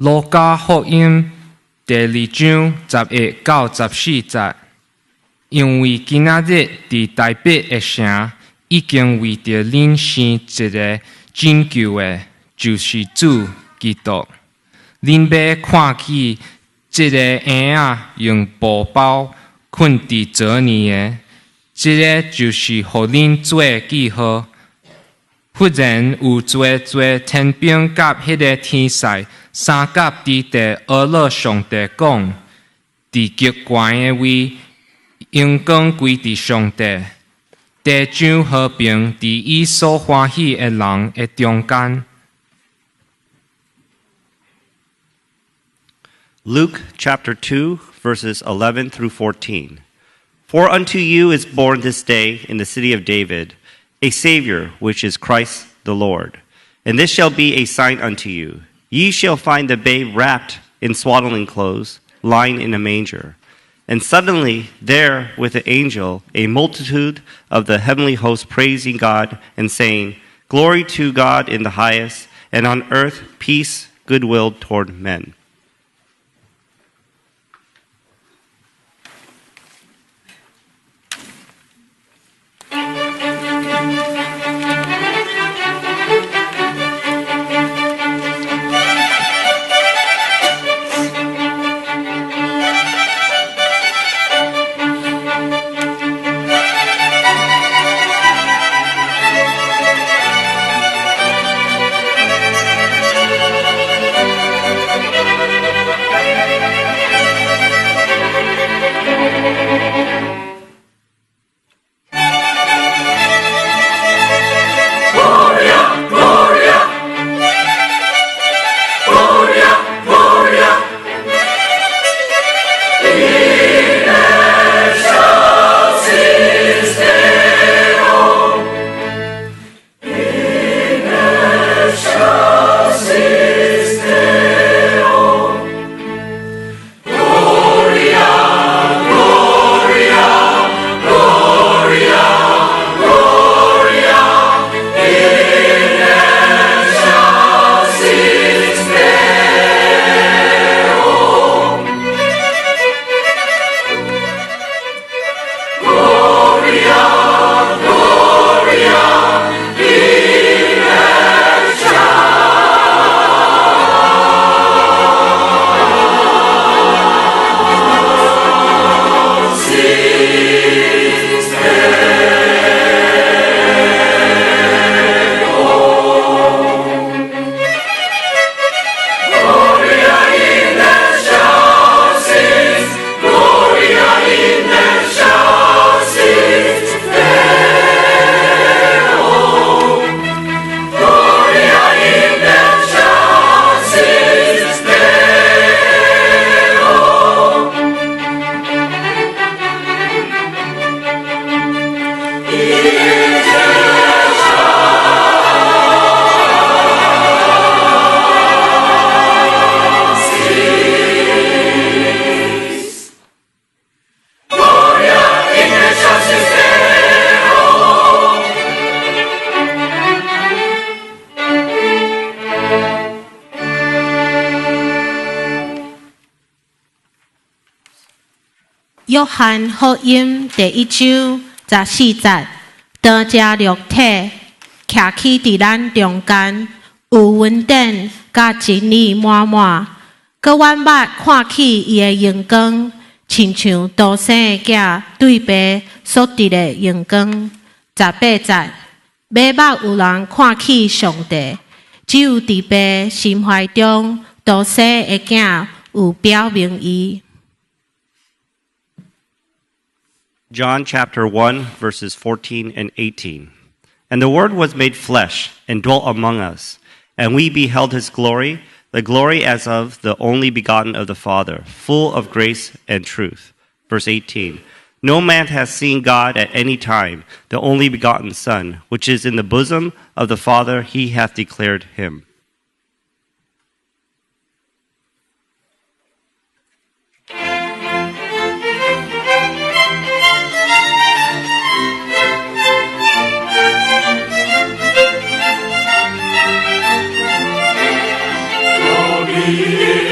路加福音第2章11到14節，因为今仔日伫台北的城已經為着恁生一個拯救的，就是主基督。恁要看見這個嬰仔用布包困佇昨年的，這個就是予恁做記號。忽然有做天兵甲迄個天使三甲佇地阿勒上帝講，佇極懸的位，陽光歸佇上帝，地上和平佇伊所歡喜的人的中間。Luke chapter 2, verses 11 through 14. For unto you is born this day in the city of David a Savior, which is Christ the Lord. And this shall be a sign unto you. Ye shall find the babe wrapped in swaddling clothes, lying in a manger. And suddenly there with the angel a multitude of the heavenly host praising God and saying, Glory to God in the highest, and on earth peace, goodwill toward men.約翰福音第1章14節，道者肉體，徛起佇咱中間，有恩典甲真理滿滿。閣阮捌看起伊的榮光，親像獨生的囝對爸所得的榮光。18節，要捌有人看起上帝，只有佇爸心懷中獨生的囝有表明伊。John chapter 1, verses 14 and 18. And the Word was made flesh and dwelt among us, and we beheld his glory, the glory as of the only begotten of the Father, full of grace and truth. Verse 18. No man has seen God at any time, the only begotten Son, which is in the bosom of the Father, he hath declared him. Glory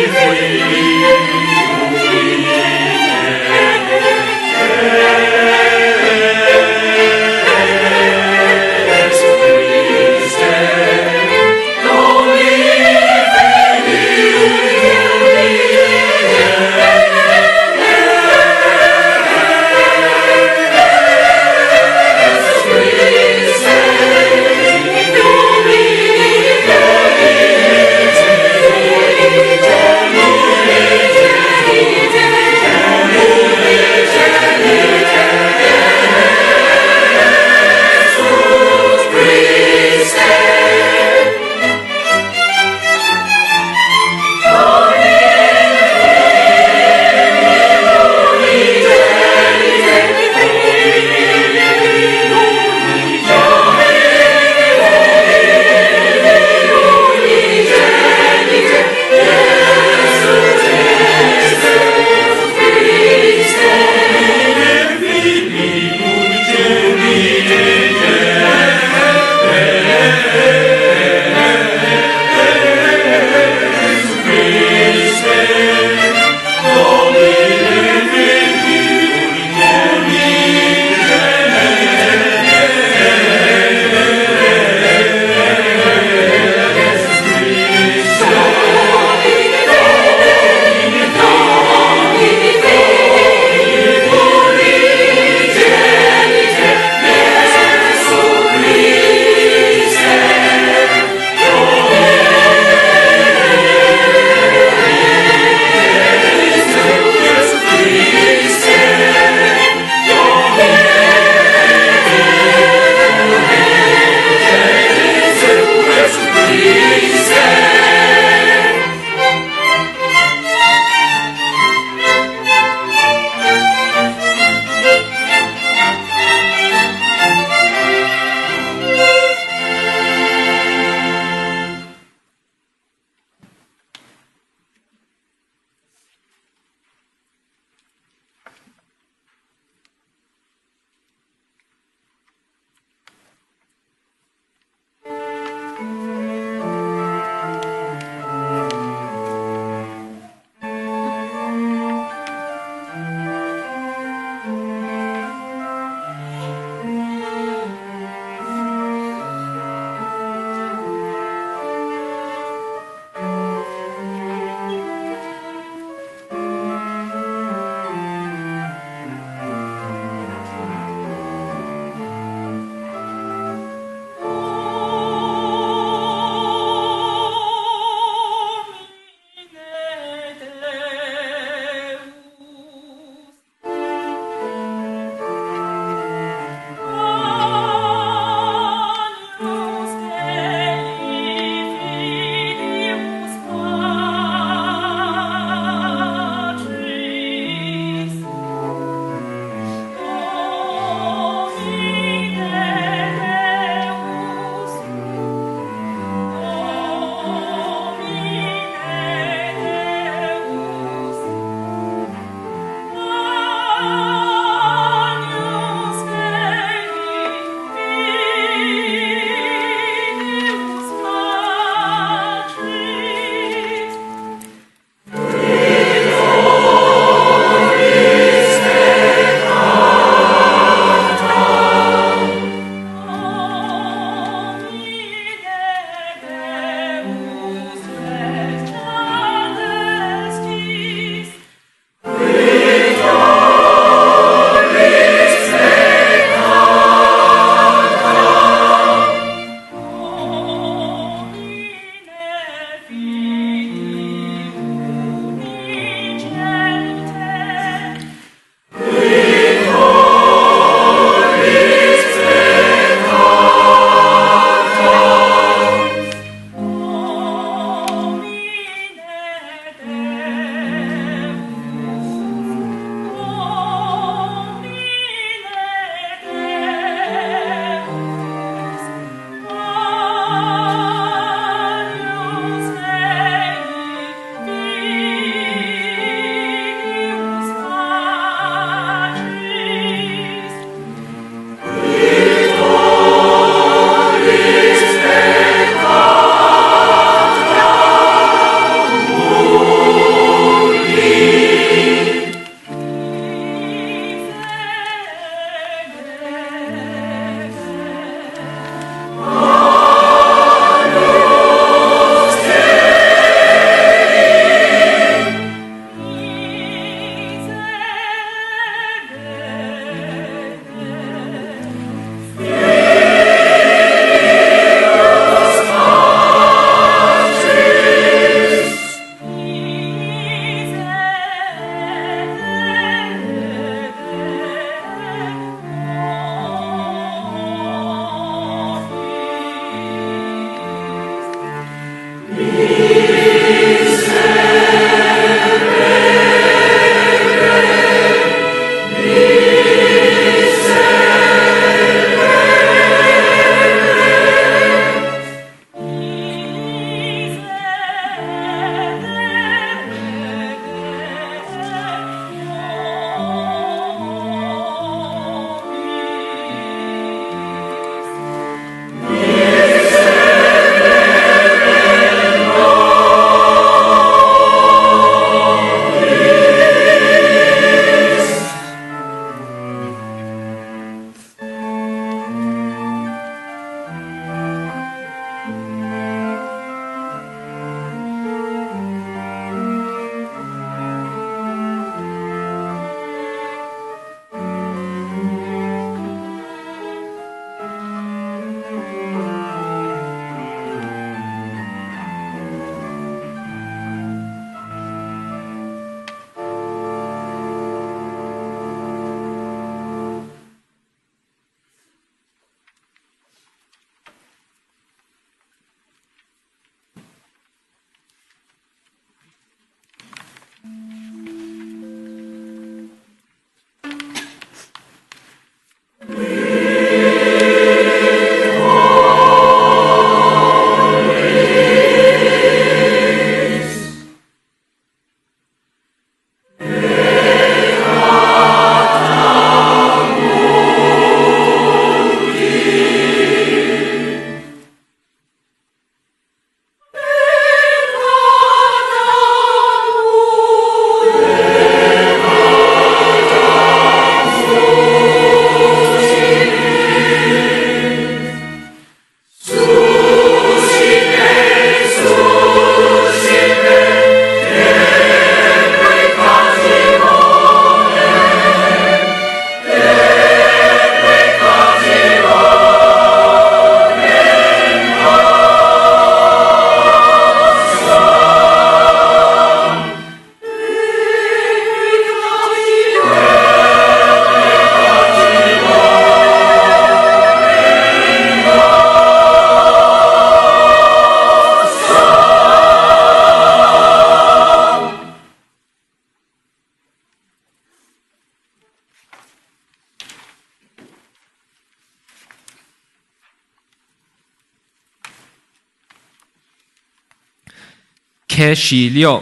启示录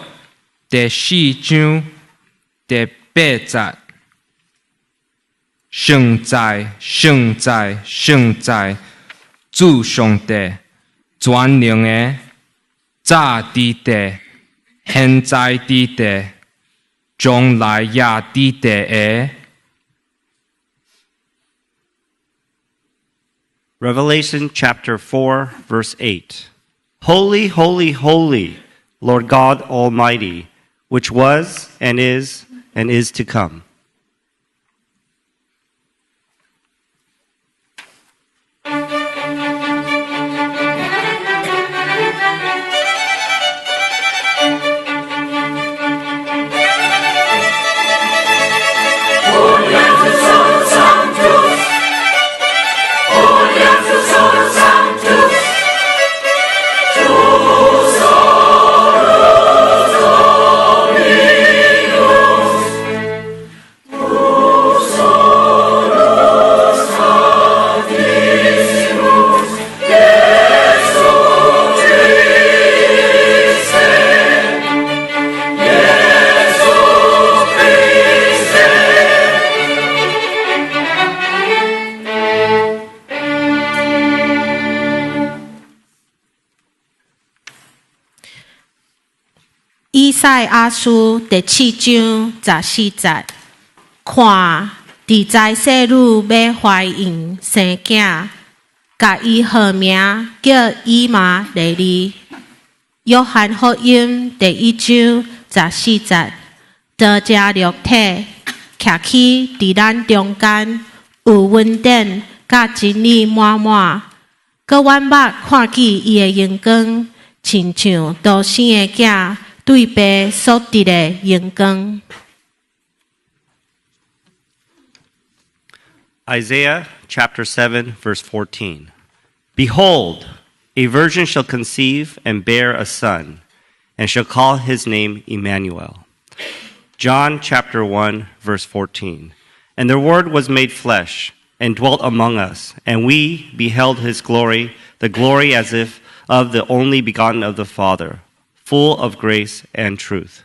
第4章第8節。聖在，聖在，聖在，主上帝，全能的，早伫地，現在伫地，將來也伫地的。Revelation chapter 4, verse 8. Holy, holy, holy, Lord God Almighty, which was and is to come.以賽亞書第7章14節，看，佇在世女要懷孕生囝，甲伊號名叫以馬內利。約翰福音第1章14節，道者肉體，徛起佇咱中間，有恩典甲真理滿滿，閣阮目看見伊的榮光，親像獨生的囝。对爸所得的榮光。Isaiah chapter 7, verse 14. Behold, a virgin shall conceive and bear a son, and shall call his name Emmanuel. John chapter 1, verse 14. And the Word was made flesh, and dwelt among us, and we beheld his glory, the glory as if of the only begotten of the Father, full of grace and truth.